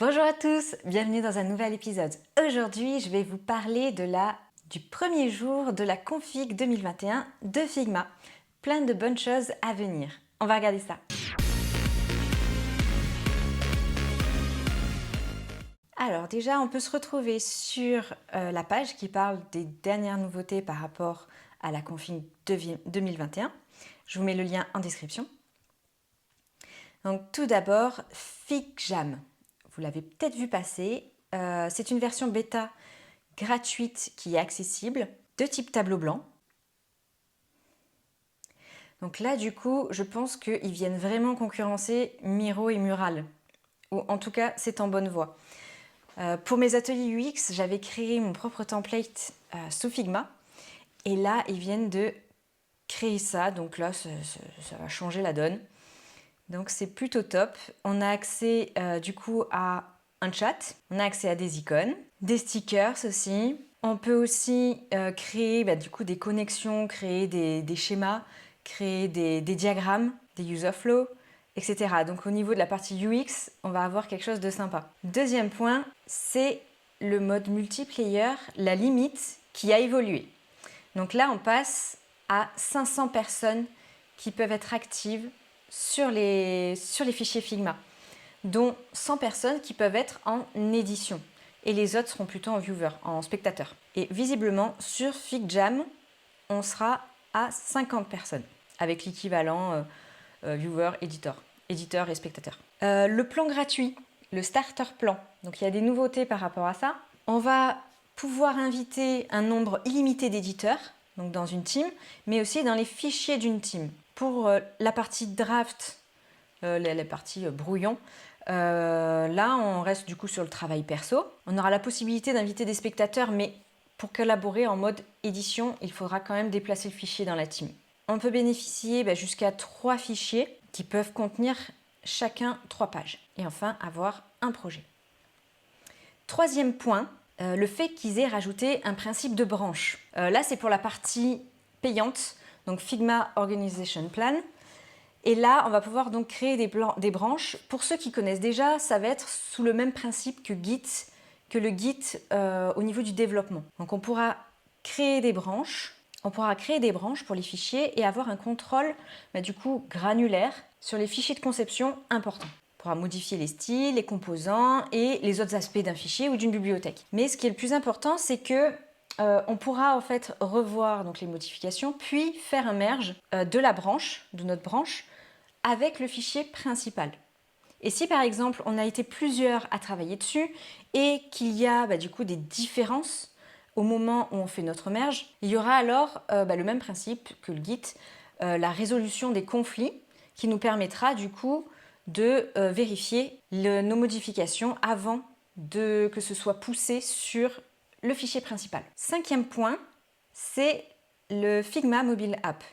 Bonjour à tous, bienvenue dans un nouvel épisode. Aujourd'hui, je vais vous parler du premier jour de la config 2021 de Figma. Plein de bonnes choses à venir. On va regarder ça. Alors déjà, on peut se retrouver sur la page qui parle des dernières nouveautés par rapport à la config 2021. Je vous mets le lien en description. Donc tout d'abord, FigJam. Vous l'avez peut-être vu passer. C'est une version bêta gratuite qui est accessible, de type tableau blanc. Donc là, du coup, je pense qu'ils viennent vraiment concurrencer Miro et Mural. Ou en tout cas, c'est en bonne voie. Pour mes ateliers UX, j'avais créé mon propre template sous Figma. Et là, ils viennent de créer ça. Donc là, ça va changer la donne. Donc c'est plutôt top. On a accès du coup à un chat, on a accès à des icônes, des stickers aussi. On peut aussi créer du coup des connexions, créer des schémas, créer des diagrammes, des user flow, etc. Donc au niveau de la partie UX, on va avoir quelque chose de sympa. Deuxième point, c'est le mode multiplayer, la limite qui a évolué. Donc là, on passe à 500 personnes qui peuvent être actives sur les fichiers Figma, dont 100 personnes qui peuvent être en édition. Et les autres seront plutôt en viewer, en spectateur. Et visiblement, sur FigJam, on sera à 50 personnes, avec l'équivalent viewer, éditeur et spectateur. Le plan gratuit, le starter plan. Donc il y a des nouveautés par rapport à ça. On va pouvoir inviter un nombre illimité d'éditeurs, donc dans une team, mais aussi dans les fichiers d'une team. Pour la partie draft, la partie brouillon, là on reste du coup sur le travail perso. On aura la possibilité d'inviter des spectateurs, mais pour collaborer en mode édition, il faudra quand même déplacer le fichier dans la team. On peut bénéficier jusqu'à 3 fichiers qui peuvent contenir chacun 3 pages. Et enfin, avoir un projet. Troisième point, le fait qu'ils aient rajouté un principe de branche. Là, c'est pour la partie payante, donc Figma Organization Plan. Et là, on va pouvoir donc créer des branches. Pour ceux qui connaissent déjà, ça va être sous le même principe que le Git au niveau du développement. Donc on pourra créer des branches. On pourra créer des branches pour les fichiers et avoir un contrôle du coup granulaire sur les fichiers de conception importants. On pourra modifier les styles, les composants et les autres aspects d'un fichier ou d'une bibliothèque. Mais ce qui est le plus important, c'est que on pourra en fait revoir donc les modifications, puis faire un merge de notre branche, avec le fichier principal. Et si par exemple on a été plusieurs à travailler dessus et qu'il y a du coup des différences au moment où on fait notre merge, il y aura alors le même principe que le Git, la résolution des conflits qui nous permettra du coup de vérifier nos modifications avant que ce soit poussé sur le fichier principal. Cinquième point, c'est le Figma Mobile App.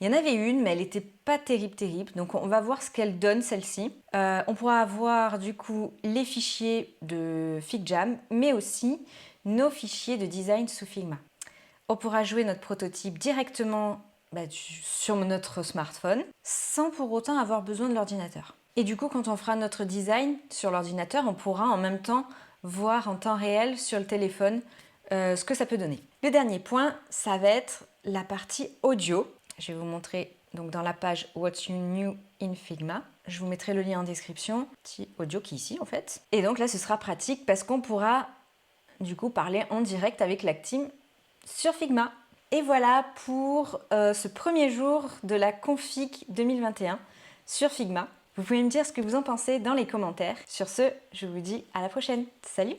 Il y en avait une, mais elle n'était pas terrible. Donc on va voir ce qu'elle donne, celle-ci. On pourra avoir du coup les fichiers de FigJam, mais aussi nos fichiers de design sous Figma. On pourra jouer notre prototype directement sur notre smartphone, sans pour autant avoir besoin de l'ordinateur. Et du coup, quand on fera notre design sur l'ordinateur, on pourra en même temps voir en temps réel sur le téléphone ce que ça peut donner. Le dernier point, ça va être la partie audio. Je vais vous montrer donc dans la page What's New in Figma. Je vous mettrai le lien en description, petit audio qui est ici en fait. Et donc là, ce sera pratique parce qu'on pourra du coup parler en direct avec la team sur Figma. Et voilà pour ce premier jour de la config 2021 sur Figma. Vous pouvez me dire ce que vous en pensez dans les commentaires. Sur ce, je vous dis à la prochaine. Salut!